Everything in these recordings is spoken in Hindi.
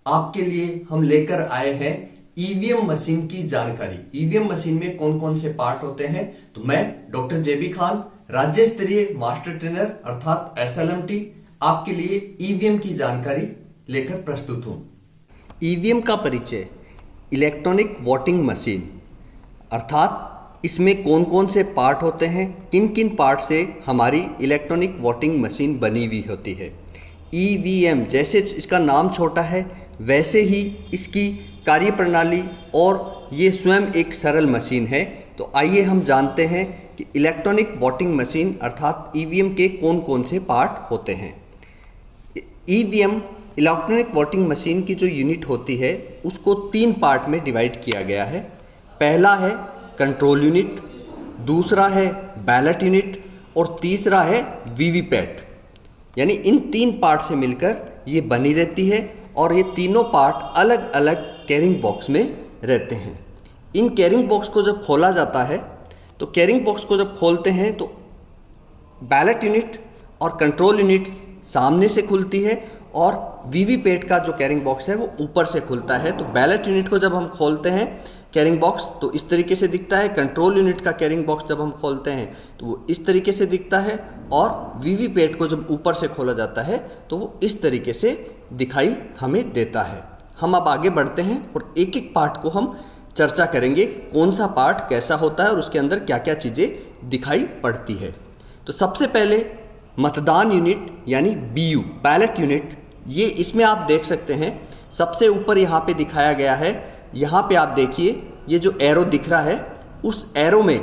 आपके लिए हम लेकर आए हैं ईवीएम मशीन की जानकारी। ईवीएम मशीन में कौन कौन से पार्ट होते हैं, तो मैं डॉक्टर जेबी खान, राज्य स्तरीय मास्टर ट्रेनर अर्थात एसएलएमटी, आपके लिए ईवीएम की जानकारी लेकर प्रस्तुत हूं। ईवीएम का परिचय। इलेक्ट्रॉनिक वोटिंग मशीन अर्थात इसमें कौन कौन से पार्ट होते हैं, किन किन पार्ट से हमारी इलेक्ट्रॉनिक वोटिंग मशीन बनी हुई होती है। ईवीएम जैसे इसका नाम छोटा है वैसे ही इसकी कार्यप्रणाली और ये स्वयं एक सरल मशीन है। तो आइए हम जानते हैं कि इलेक्ट्रॉनिक वोटिंग मशीन अर्थात ईवीएम के कौन कौन से पार्ट होते हैं। ईवीएम इलेक्ट्रॉनिक वोटिंग मशीन की जो यूनिट होती है उसको 3 पार्ट में डिवाइड किया गया है। पहला है कंट्रोल यूनिट, दूसरा है बैलेट यूनिट और तीसरा है वीवीपैट। यानी इन 3 पार्ट से मिलकर ये बनी रहती है और ये तीनों पार्ट अलग अलग कैरिंग बॉक्स में रहते हैं। इन कैरिंग बॉक्स को जब खोला जाता है तो कैरिंग बॉक्स को जब खोलते हैं तो बैलेट यूनिट और कंट्रोल यूनिट सामने से खुलती है और वीवीपैट का जो कैरिंग बॉक्स है वो ऊपर से खुलता है। तो बैलेट यूनिट को जब हम खोलते हैं कैरिंग बॉक्स तो इस तरीके से दिखता है, कंट्रोल यूनिट का कैरिंग बॉक्स जब हम खोलते हैं तो वो इस तरीके से दिखता है और वीवीपैट को जब ऊपर से खोला जाता है तो वो इस तरीके से दिखाई हमें देता है। हम अब आगे बढ़ते हैं और एक एक पार्ट को हम चर्चा करेंगे, कौन सा पार्ट कैसा होता है और उसके अंदर क्या क्या चीज़ें दिखाई पड़ती है। तो सबसे पहले मतदान यूनिट यानी बीयू बैलेट यूनिट, ये इसमें आप देख सकते हैं सबसे ऊपर यहाँ पे दिखाया गया है। यहाँ पे आप देखिए ये जो एरो दिख रहा है उस एरो में,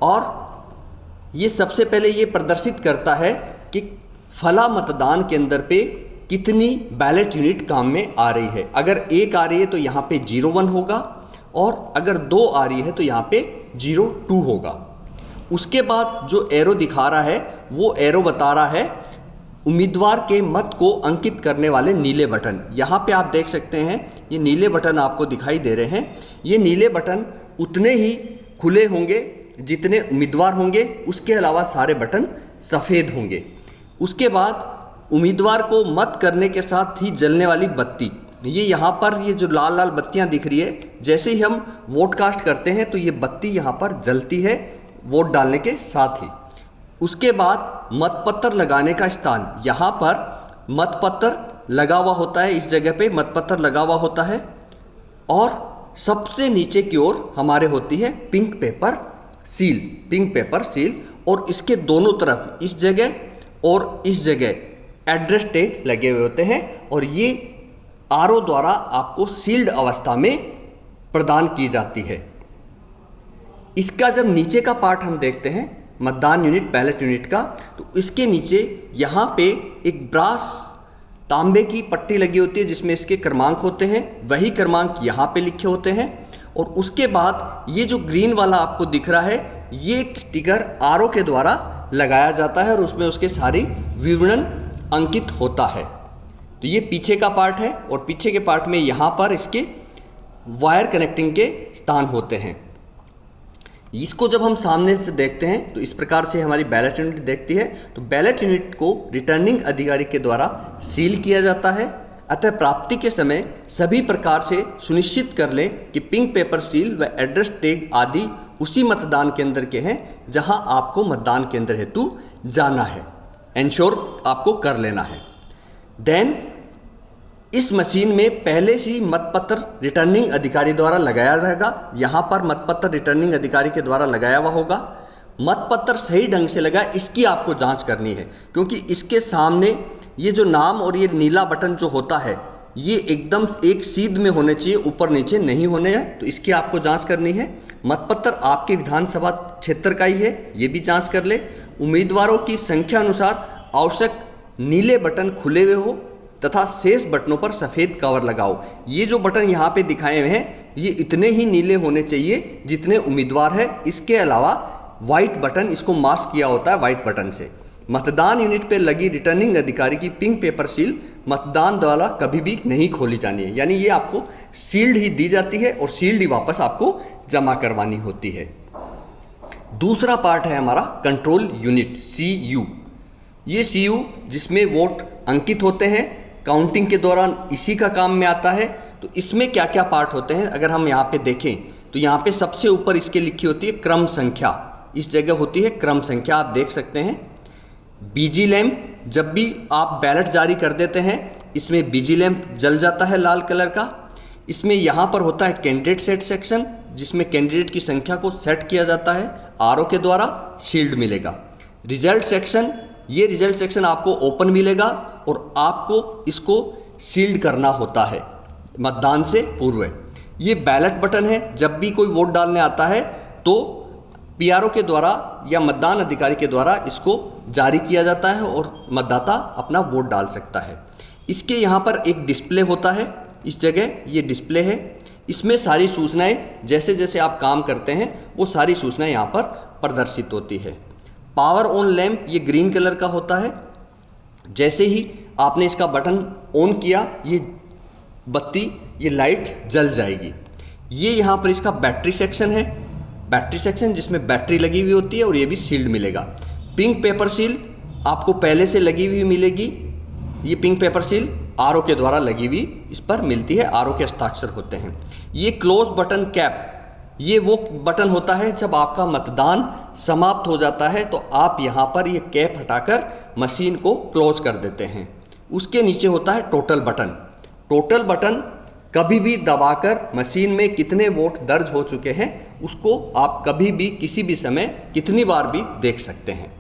और ये सबसे पहले ये प्रदर्शित करता है कि फला मतदान केंद्र पे कितनी बैलेट यूनिट काम में आ रही है। अगर 1 आ रही है तो यहाँ पे 01 होगा और अगर 2 आ रही है तो यहाँ पे 02 होगा। उसके बाद जो एरो दिखा रहा है वो एरो बता रहा है उम्मीदवार के मत को अंकित करने वाले नीले बटन। यहाँ पे आप देख सकते हैं ये नीले बटन आपको दिखाई दे रहे हैं। ये नीले बटन उतने ही खुले होंगे जितने उम्मीदवार होंगे, उसके अलावा सारे बटन सफ़ेद होंगे। उसके बाद उम्मीदवार को मत करने के साथ ही जलने वाली बत्ती, ये यहाँ पर ये जो लाल लाल बत्तियाँ दिख रही है, जैसे ही हम वोट कास्ट करते हैं तो ये बत्ती यहाँ पर जलती है वोट डालने के साथ ही। उसके बाद मतपत्र लगाने का स्थान, यहाँ पर मतपत्र लगा हुआ होता है, इस जगह पे मतपत्र लगा हुआ होता है। और सबसे नीचे की ओर हमारे होती है pink paper seal, pink paper seal, और इसके दोनों तरफ इस जगह और इस जगह एड्रेस टैग लगे हुए होते हैं और ये आरओ द्वारा आपको सील्ड अवस्था में प्रदान की जाती है। इसका जब नीचे का पार्ट हम देखते हैं मतदान यूनिट बैलेट यूनिट का, तो इसके नीचे यहाँ पे एक ब्रास तांबे की पट्टी लगी होती है जिसमें इसके क्रमांक होते हैं, वही क्रमांक यहाँ पे लिखे होते हैं। और उसके बाद ये जो ग्रीन वाला आपको दिख रहा है ये स्टिकर आरओ के द्वारा लगाया जाता है और उसमें उसके सारी विवरण अंकित होता है। तो ये पीछे का पार्ट है और पीछे के पार्ट में यहाँ पर इसके वायर कनेक्टिंग के स्थान होते हैं। इसको जब हम सामने से देखते हैं तो इस प्रकार से हमारी बैलेट यूनिट देखती है। तो बैलेट यूनिट को रिटर्निंग अधिकारी के द्वारा सील किया जाता है। अतः प्राप्ति के समय सभी प्रकार से सुनिश्चित कर लें कि पिंक पेपर सील व एड्रेस टैग आदि उसी मतदान केंद्र के हैं जहां आपको मतदान केंद्र हेतु जाना है। इंश्योर आपको कर लेना है। देन इस मशीन में पहले से ही मतपत्र रिटर्निंग अधिकारी द्वारा लगाया जाएगा। यहाँ पर मतपत्र रिटर्निंग अधिकारी के द्वारा लगाया हुआ होगा। मतपत्र सही ढंग से लगा इसकी आपको जांच करनी है, क्योंकि इसके सामने ये जो नाम और ये नीला बटन जो होता है ये एकदम एक सीध में होने चाहिए, ऊपर नीचे नहीं होने हैं। तो इसकी आपको जाँच करनी है। मतपत्र आपके विधानसभा क्षेत्र का ही है, ये भी जाँच कर ले। उम्मीदवारों की संख्या अनुसार आवश्यक नीले बटन खुले हुए हो तथा शेष बटनों पर सफ़ेद कवर लगाओ। ये जो बटन यहाँ पे दिखाए हुए हैं ये इतने ही नीले होने चाहिए जितने उम्मीदवार है। इसके अलावा वाइट बटन, इसको मास्क किया होता है वाइट बटन से। मतदान यूनिट पे लगी रिटर्निंग अधिकारी की पिंक पेपर सील मतदान द्वारा कभी भी नहीं खोली जानी है। यानी ये आपको सील्ड ही दी जाती है और सील्ड ही वापस आपको जमा करवानी होती है। दूसरा पार्ट है हमारा कंट्रोल यूनिट CU। ये CU जिसमें वोट अंकित होते हैं, काउंटिंग के दौरान इसी का काम में आता है। तो इसमें क्या क्या पार्ट होते हैं अगर हम यहाँ पे देखें तो यहाँ पे सबसे ऊपर इसके लिखी होती है क्रम संख्या, इस जगह होती है क्रम संख्या, आप देख सकते हैं। बीजी लैंप, जब भी आप बैलेट जारी कर देते हैं इसमें बीजी लैंप जल जाता है लाल कलर का। इसमें यहाँ पर होता है कैंडिडेट सेट सेक्शन, जिसमें कैंडिडेट की संख्या को सेट किया जाता है आरओ के द्वारा, शील्ड मिलेगा। रिजल्ट सेक्शन, ये रिजल्ट सेक्शन आपको ओपन मिलेगा और आपको इसको सील्ड करना होता है मतदान से पूर्व। ये बैलेट बटन है, जब भी कोई वोट डालने आता है तो पीआरओ के द्वारा या मतदान अधिकारी के द्वारा इसको जारी किया जाता है और मतदाता अपना वोट डाल सकता है। इसके यहाँ पर एक डिस्प्ले होता है, इस जगह ये डिस्प्ले है, इसमें सारी सूचनाएं जैसे जैसे आप काम करते हैं वो सारी सूचनाएं यहाँ पर प्रदर्शित होती है। पावर ऑन लैंप, ये ग्रीन कलर का होता है, जैसे ही आपने इसका बटन ऑन किया ये बत्ती, ये लाइट जल जाएगी। ये यहाँ पर इसका बैटरी सेक्शन है, बैटरी सेक्शन जिसमें बैटरी लगी हुई होती है और ये भी सील्ड मिलेगा। पिंक पेपर सील आपको पहले से लगी हुई मिलेगी, ये पिंक पेपर सील आरओ के द्वारा लगी हुई इस पर मिलती है, आरओ के हस्ताक्षर होते हैं। ये क्लोज बटन कैप, ये वो बटन होता है जब आपका मतदान समाप्त हो जाता है तो आप यहाँ पर ये कैप हटाकर मशीन को क्लोज कर देते हैं। उसके नीचे होता है टोटल बटन। टोटल बटन कभी भी दबाकर मशीन में कितने वोट दर्ज हो चुके हैं उसको आप कभी भी किसी भी समय कितनी बार भी देख सकते हैं।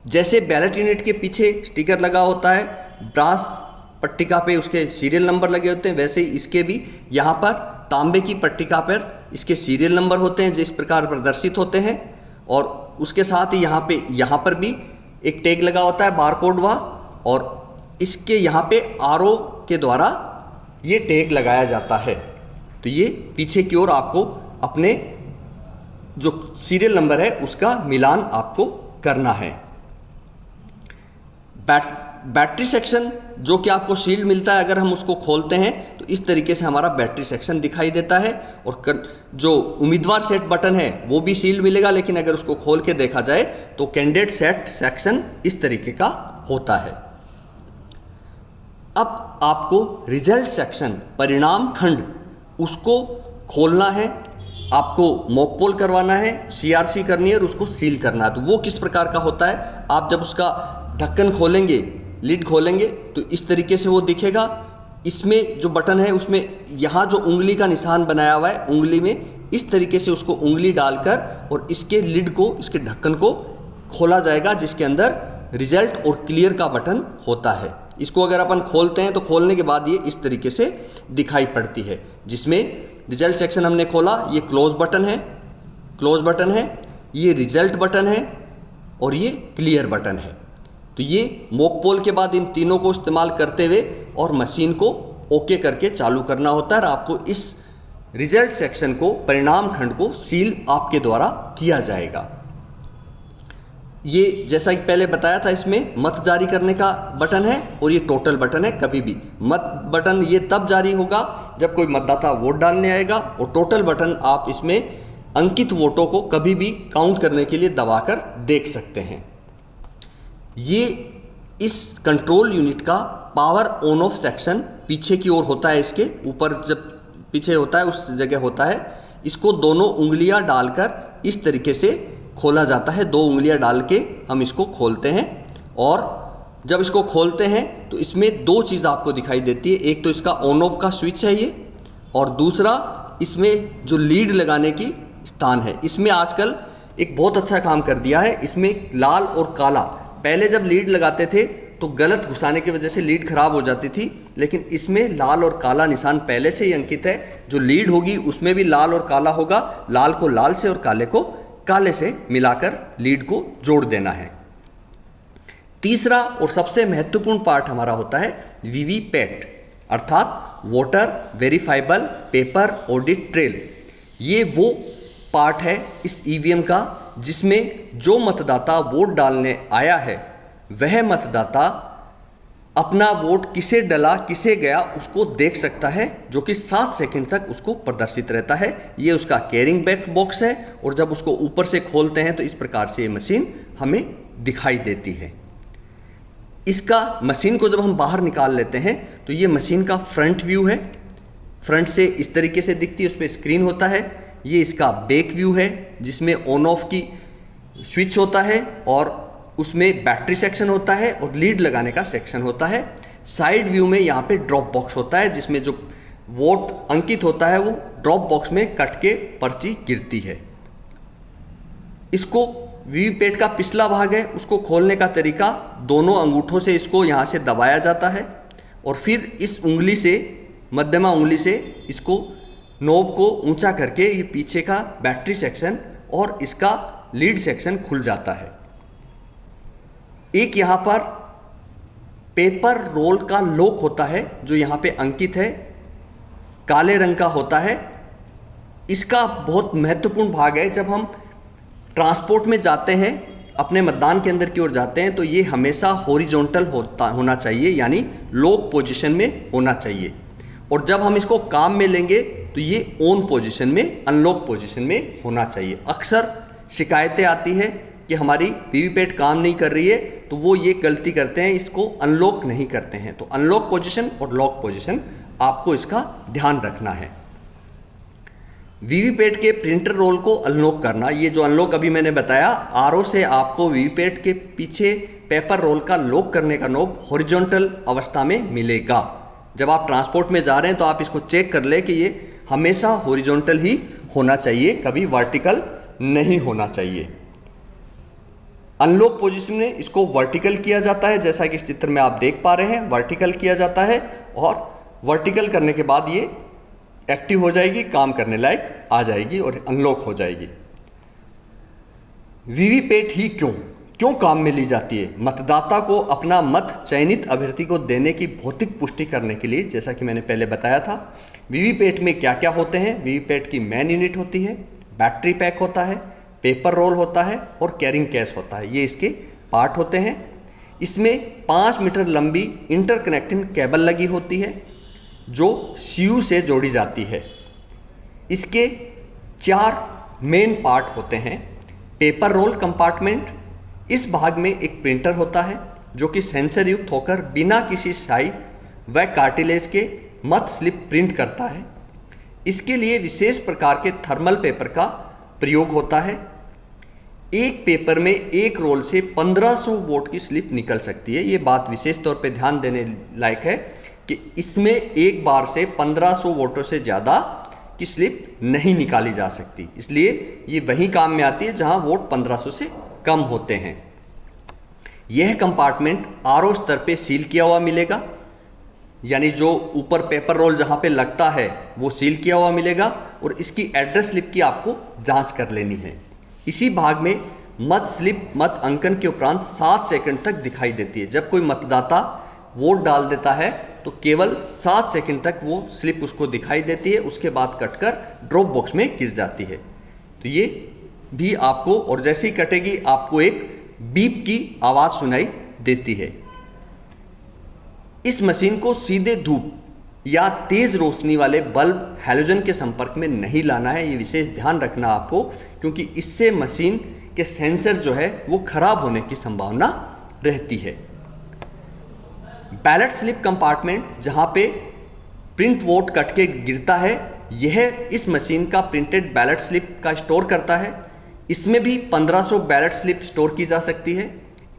जैसे बैलेट यूनिट के पीछे स्टिकर लगा होता है, ब्रास पट्टिका पे उसके सीरियल नंबर लगे होते हैं, वैसे ही इसके भी यहाँ पर तांबे की पट्टिका पर इसके सीरियल नंबर होते हैं जिस प्रकार प्रदर्शित होते हैं। और उसके साथ ही यहाँ पर भी एक टैग लगा होता है बारकोड वा, और इसके यहाँ पे आरओ के द्वारा ये टैग लगाया जाता है। तो ये पीछे की ओर आपको अपने जो सीरियल नंबर है उसका मिलान आपको करना है। बैटरी सेक्शन जो कि आपको शील्ड मिलता है, अगर हम उसको खोलते हैं तो इस तरीके से हमारा बैटरी सेक्शन दिखाई देता है। और जो उम्मीदवार सेट बटन है वो भी शील्ड मिलेगा, लेकिन अगर उसको खोल के देखा जाए तो कैंडिडेट सेट सेक्शन इस तरीके का होता है। अब आपको रिजल्ट सेक्शन, परिणाम खंड, उसको खोलना है, आपको मॉक पोल करवाना है, सीआरसी करनी है और उसको सील करना है। तो वो किस प्रकार का होता है, आप जब उसका ढक्कन खोलेंगे, लिड खोलेंगे तो इस तरीके से वो दिखेगा। इसमें जो बटन है उसमें यहाँ जो उंगली का निशान बनाया हुआ है, उंगली में इस तरीके से उसको उंगली डालकर और इसके लिड को, इसके ढक्कन को खोला जाएगा, जिसके अंदर रिजल्ट और क्लियर का बटन होता है। इसको अगर अपन खोलते हैं तो खोलने के बाद ये इस तरीके से दिखाई पड़ती है, जिसमें रिजल्ट सेक्शन हमने खोला, ये क्लोज बटन है, क्लोज बटन है, ये रिजल्ट बटन है और ये क्लियर बटन है। तो ये मॉक पोल के बाद इन तीनों को इस्तेमाल करते हुए और मशीन को ओके करके चालू करना होता है और आपको इस रिजल्ट सेक्शन को, परिणाम खंड को सील आपके द्वारा किया जाएगा। ये जैसा कि पहले बताया था, इसमें मत जारी करने का बटन है और ये टोटल बटन है। कभी भी मत बटन ये तब जारी होगा जब कोई मतदाता वोट डालने आएगा, और टोटल बटन आप इसमें अंकित वोटों को कभी भी काउंट करने के लिए दबाकर देख सकते हैं। ये इस कंट्रोल यूनिट का पावर ऑन ऑफ सेक्शन पीछे की ओर होता है, इसके ऊपर जब पीछे होता है उस जगह होता है। इसको दोनों उंगलियां डालकर इस तरीके से खोला जाता है, दो उंगलियां डाल के हम इसको खोलते हैं। और जब इसको खोलते हैं तो इसमें दो चीज़ आपको दिखाई देती है, एक तो इसका ऑन ऑफ का स्विच है ये, और दूसरा इसमें जो लीड लगाने की स्थान है। इसमें आजकल एक बहुत अच्छा काम कर दिया है, इसमें लाल और काला, पहले जब लीड लगाते थे तो गलत घुसाने की वजह से लीड खराब हो जाती थी, लेकिन इसमें लाल और काला निशान पहले से ही अंकित है। जो लीड होगी उसमें भी लाल और काला होगा, लाल को लाल से और काले को काले से मिलाकर लीड को जोड़ देना है। तीसरा और सबसे महत्वपूर्ण पार्ट हमारा होता है वीवीपैट, अर्थात voter verifiable paper audit trail. ये वो पार्ट है इस ईवीएम का जिसमें जो मतदाता वोट डालने आया है वह मतदाता अपना वोट किसे डला, किसे गया, उसको देख सकता है, जो कि 7 सेकंड तक उसको प्रदर्शित रहता है। ये उसका कैरिंग बैक बॉक्स है और जब उसको ऊपर से खोलते हैं तो इस प्रकार से ये मशीन हमें दिखाई देती है। इसका मशीन को जब हम बाहर निकाल लेते हैं तो ये मशीन का फ्रंट व्यू है, फ्रंट से इस तरीके से दिखती है, उस पर स्क्रीन होता है। ये इसका बैक व्यू है जिसमें ऑन ऑफ की स्विच होता है और उसमें बैटरी सेक्शन होता है और लीड लगाने का सेक्शन होता है। साइड व्यू में यहाँ पे ड्रॉप बॉक्स होता है जिसमें जो वोट अंकित होता है वो ड्रॉप बॉक्स में कट के पर्ची गिरती है। इसको वीवीपैट का पिछला भाग है, उसको खोलने का तरीका दोनों अंगूठों से इसको यहाँ से दबाया जाता है और फिर इस उंगली से, मध्यमा उंगली से इसको नोब को ऊंचा करके ये पीछे का बैटरी सेक्शन और इसका लीड सेक्शन खुल जाता है। एक यहाँ पर पेपर रोल का लॉक होता है जो यहाँ पे अंकित है, काले रंग का होता है। इसका बहुत महत्वपूर्ण भाग है। जब हम ट्रांसपोर्ट में जाते हैं, अपने मतदान के अंदर की ओर जाते हैं, तो ये हमेशा हॉरिजॉन्टल होना चाहिए, यानी लॉक पोजीशन में होना चाहिए। और जब हम इसको काम में लेंगे तो ये ऑन पोजीशन में, अनलॉक पोजीशन में होना चाहिए। अक्सर शिकायतें आती है कि हमारी वीवीपैट काम नहीं कर रही है, तो वो ये गलती करते हैं, इसको अनलॉक नहीं करते हैं। तो अनलॉक पोजीशन और लॉक पोजीशन आपको इसका ध्यान रखना है। वीवीपैट के प्रिंटर रोल को अनलॉक करना, ये जो अनलॉक अभी मैंने बताया, आरओ से आपको वीवीपैट के पीछे पेपर रोल का लॉक करने का नॉब हॉरिजॉन्टल अवस्था में मिलेगा। जब आप ट्रांसपोर्ट में जा रहे हैं तो आप इसको चेक कर ले कि ये हमेशा हॉरिजॉन्टल ही होना चाहिए, कभी वर्टिकल नहीं होना चाहिए। अनलॉक पोजीशन में इसको वर्टिकल किया जाता है, जैसा कि इस चित्र में आप देख पा रहे हैं, वर्टिकल किया जाता है और वर्टिकल करने के बाद ये एक्टिव हो जाएगी, काम करने लायक आ जाएगी और अनलॉक हो जाएगी। वीवीपैट ही क्यों काम में ली जाती है? मतदाता को अपना मत चयनित अभ्यर्थी को देने की भौतिक पुष्टि करने के लिए, जैसा कि मैंने पहले बताया था। वीवीपैट में क्या क्या होते हैं? वीवीपैट की मेन यूनिट होती है, बैटरी पैक होता है, पेपर रोल होता है और कैरिंग केस होता है। ये इसके पार्ट होते हैं। इसमें 5 मीटर लंबी इंटरकनेक्टिंग केबल लगी होती है जो सीयू से जोड़ी जाती है। इसके 4 मेन पार्ट होते हैं। पेपर रोल कंपार्टमेंट, इस भाग में एक प्रिंटर होता है जो कि सेंसर युक्त होकर बिना किसी स्याही व कार्टिलेज के मत स्लिप प्रिंट करता है। इसके लिए विशेष प्रकार के थर्मल पेपर का प्रयोग होता है। एक पेपर में एक रोल से 1500 वोट की स्लिप निकल सकती है। ये बात विशेष तौर पे ध्यान देने लायक है कि इसमें एक बार से 1500 वोटों से ज़्यादा की स्लिप नहीं निकाली जा सकती। इसलिए ये वही काम में आती है जहां वोट 1500 से कम होते हैं। यह कंपार्टमेंट आरओ स्तर पे सील किया हुआ मिलेगा, यानी जो ऊपर पेपर रोल जहां पे लगता है वो सील किया हुआ मिलेगा और इसकी एड्रेस स्लिप की आपको जांच कर लेनी है। इसी भाग में मत स्लिप मत अंकन के उपरांत 7 सेकंड तक दिखाई देती है। जब कोई मतदाता वोट डाल देता है तो केवल 7 सेकंड तक वो स्लिप उसको दिखाई देती है, उसके बाद कटकर ड्रॉप बॉक्स में गिर जाती है। तो ये भी आपको, और जैसे ही कटेगी आपको एक बीप की आवाज सुनाई देती है। इस मशीन को सीधे धूप या तेज रोशनी वाले बल्ब हैलोजन के संपर्क में नहीं लाना है। ये विशेष ध्यान रखना आपको, क्योंकि इससे मशीन के सेंसर जो है वो खराब होने की संभावना रहती है। बैलेट स्लिप कंपार्टमेंट, जहां पे प्रिंट वोट कट के गिरता है, यह इस मशीन का प्रिंटेड बैलेट स्लिप का स्टोर करता है। इसमें भी 1500 बैलेट स्लिप स्टोर की जा सकती है।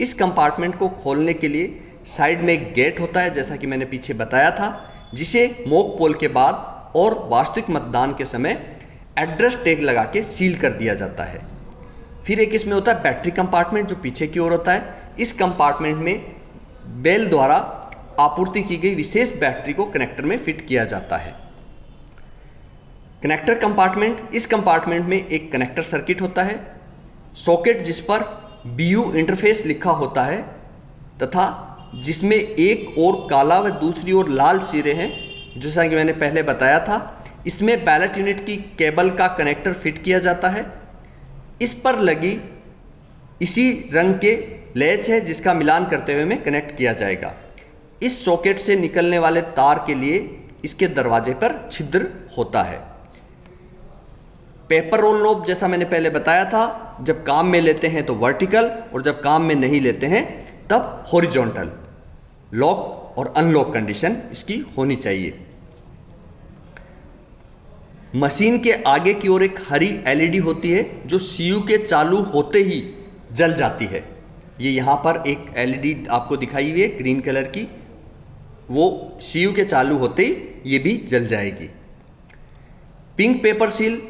इस कंपार्टमेंट को खोलने के लिए साइड में एक गेट होता है, जैसा कि मैंने पीछे बताया था, जिसे मॉक पोल के बाद और वास्तविक मतदान के समय एड्रेस टैग लगा के सील कर दिया जाता है। फिर एक इसमें होता है बैटरी कंपार्टमेंट, जो पीछे की ओर होता है। इस कंपार्टमेंट में बेल द्वारा आपूर्ति की गई विशेष बैटरी को कनेक्टर में फिट किया जाता है। कनेक्टर कंपार्टमेंट, इस कंपार्टमेंट में एक कनेक्टर सर्किट होता है, सॉकेट जिस पर BU इंटरफेस लिखा होता है तथा जिसमें एक ओर काला व दूसरी ओर लाल सिरे हैं, जैसा कि मैंने पहले बताया था। इसमें बैलेट यूनिट की केबल का कनेक्टर फिट किया जाता है। इस पर लगी इसी रंग के लैच है जिसका मिलान करते हुए में कनेक्ट किया जाएगा। इस सॉकेट से निकलने वाले तार के लिए इसके दरवाजे पर छिद्र होता है। पेपर रोल नॉब, जैसा मैंने पहले बताया था, जब काम में लेते हैं तो वर्टिकल और जब काम में नहीं लेते हैं तब हॉरिजॉन्टल। लॉक और अनलॉक कंडीशन इसकी होनी चाहिए। मशीन के आगे की ओर एक हरी एलईडी होती है जो सीयू के चालू होते ही जल जाती है। ये यहाँ पर एक एलईडी आपको दिखाई हुई है ग्रीन कलर की, वो सीयू के चालू होते ही ये भी जल जाएगी। पिंक पेपर सील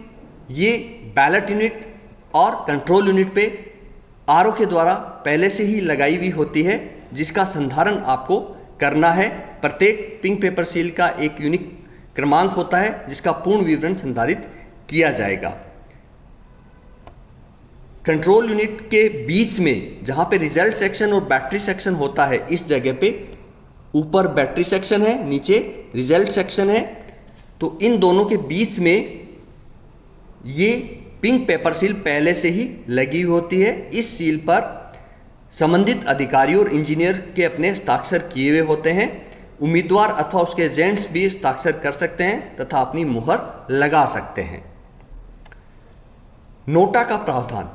ये बैलेट यूनिट और कंट्रोल यूनिट पे आरओ के द्वारा पहले से ही लगाई हुई होती है, जिसका संधारण आपको करना है। प्रत्येक पिंक पेपर सील का एक यूनिक क्रमांक होता है जिसका पूर्ण विवरण संधारित किया जाएगा। कंट्रोल यूनिट के बीच में जहां पे रिजल्ट सेक्शन और बैटरी सेक्शन होता है, इस जगह पे ऊपर बैटरी सेक्शन है, नीचे रिजल्ट सेक्शन है। तो इन दोनों के बीच में ये पिंक पेपर सील पहले से ही लगी होती है। इस सील पर संबंधित अधिकारी और इंजीनियर के अपने हस्ताक्षर किए हुए होते हैं। उम्मीदवार अथवा उसके एजेंट्स भी हस्ताक्षर कर सकते हैं तथा अपनी मुहर लगा सकते हैं। नोटा का प्रावधान,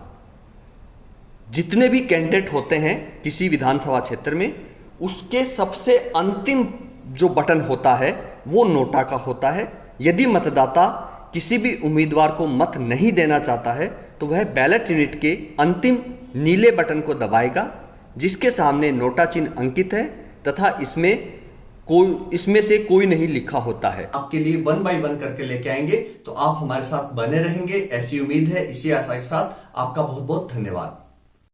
जितने भी कैंडिडेट होते हैं किसी विधानसभा क्षेत्र में, उसके सबसे अंतिम जो बटन होता है वो नोटा का होता है। यदि मतदाता किसी भी उम्मीदवार को मत नहीं देना चाहता है तो वह बैलेट यूनिट के अंतिम नीले बटन को दबाएगा, जिसके सामने नोटा चिन्ह अंकित है तथा इसमें से कोई नहीं लिखा होता है। आपके लिए 1 बाय 1 करके लेके आएंगे, तो आप हमारे साथ बने रहेंगे ऐसी उम्मीद है। इसी आशा के साथ आपका बहुत बहुत धन्यवाद।